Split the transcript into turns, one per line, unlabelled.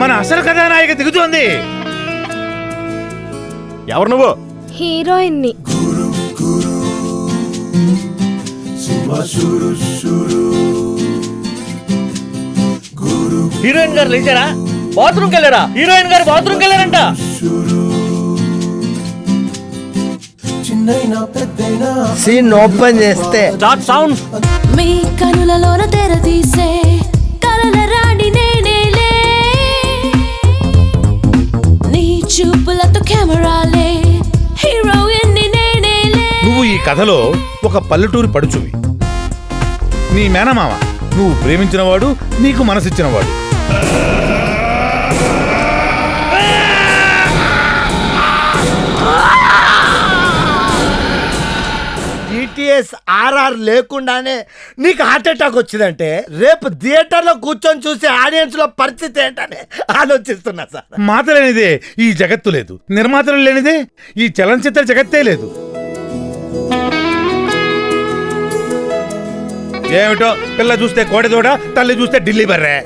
మన అసలు కథానాయిక దిగుతోంది.
ఎవరు నువ్వు?
హీరోయిన్ ని.
హీరోయిన్ గారు లేచారా? బాత్రూమ్కి వెళ్ళారా? హీరోయిన్ గారు బాత్రూమ్కి వెళ్ళారంట.
సీన్ ఓపెన్ చేస్తే
స్టార్ట్ సౌండ్.
మీ కనులలోన తెరదీసే కలల రాణి నేనేలే, నీ చూపులతో కెమెరాలే హీరోయిన్ నేనేలే.
నువ్వు ఈ కథలో ఒక పల్లెటూరి పడుచువి. నీ మేనమామ నువ్వు ప్రేమించినవాడు, నీకు మనసిచ్చినవాడు.
GTS RR లేకుండానే నీకు హార్ట్ అటాక్ వచ్చిందంటే రేపు థియేటర్లో కూర్చొని చూసే ఆడియన్స్ లో పరిస్థితి ఏంటని ఆలోచిస్తున్నా సార్.
మాత లేనిదే ఈ జగత్తు లేదు, నిర్మాతలు లేనిదే ఈ చలనచిత్ర జగత్తే లేదు. ఏమిటో పిల్ల చూస్తే కోడెదోడ, తల్లి చూస్తే ఢిల్లీ బర్రే.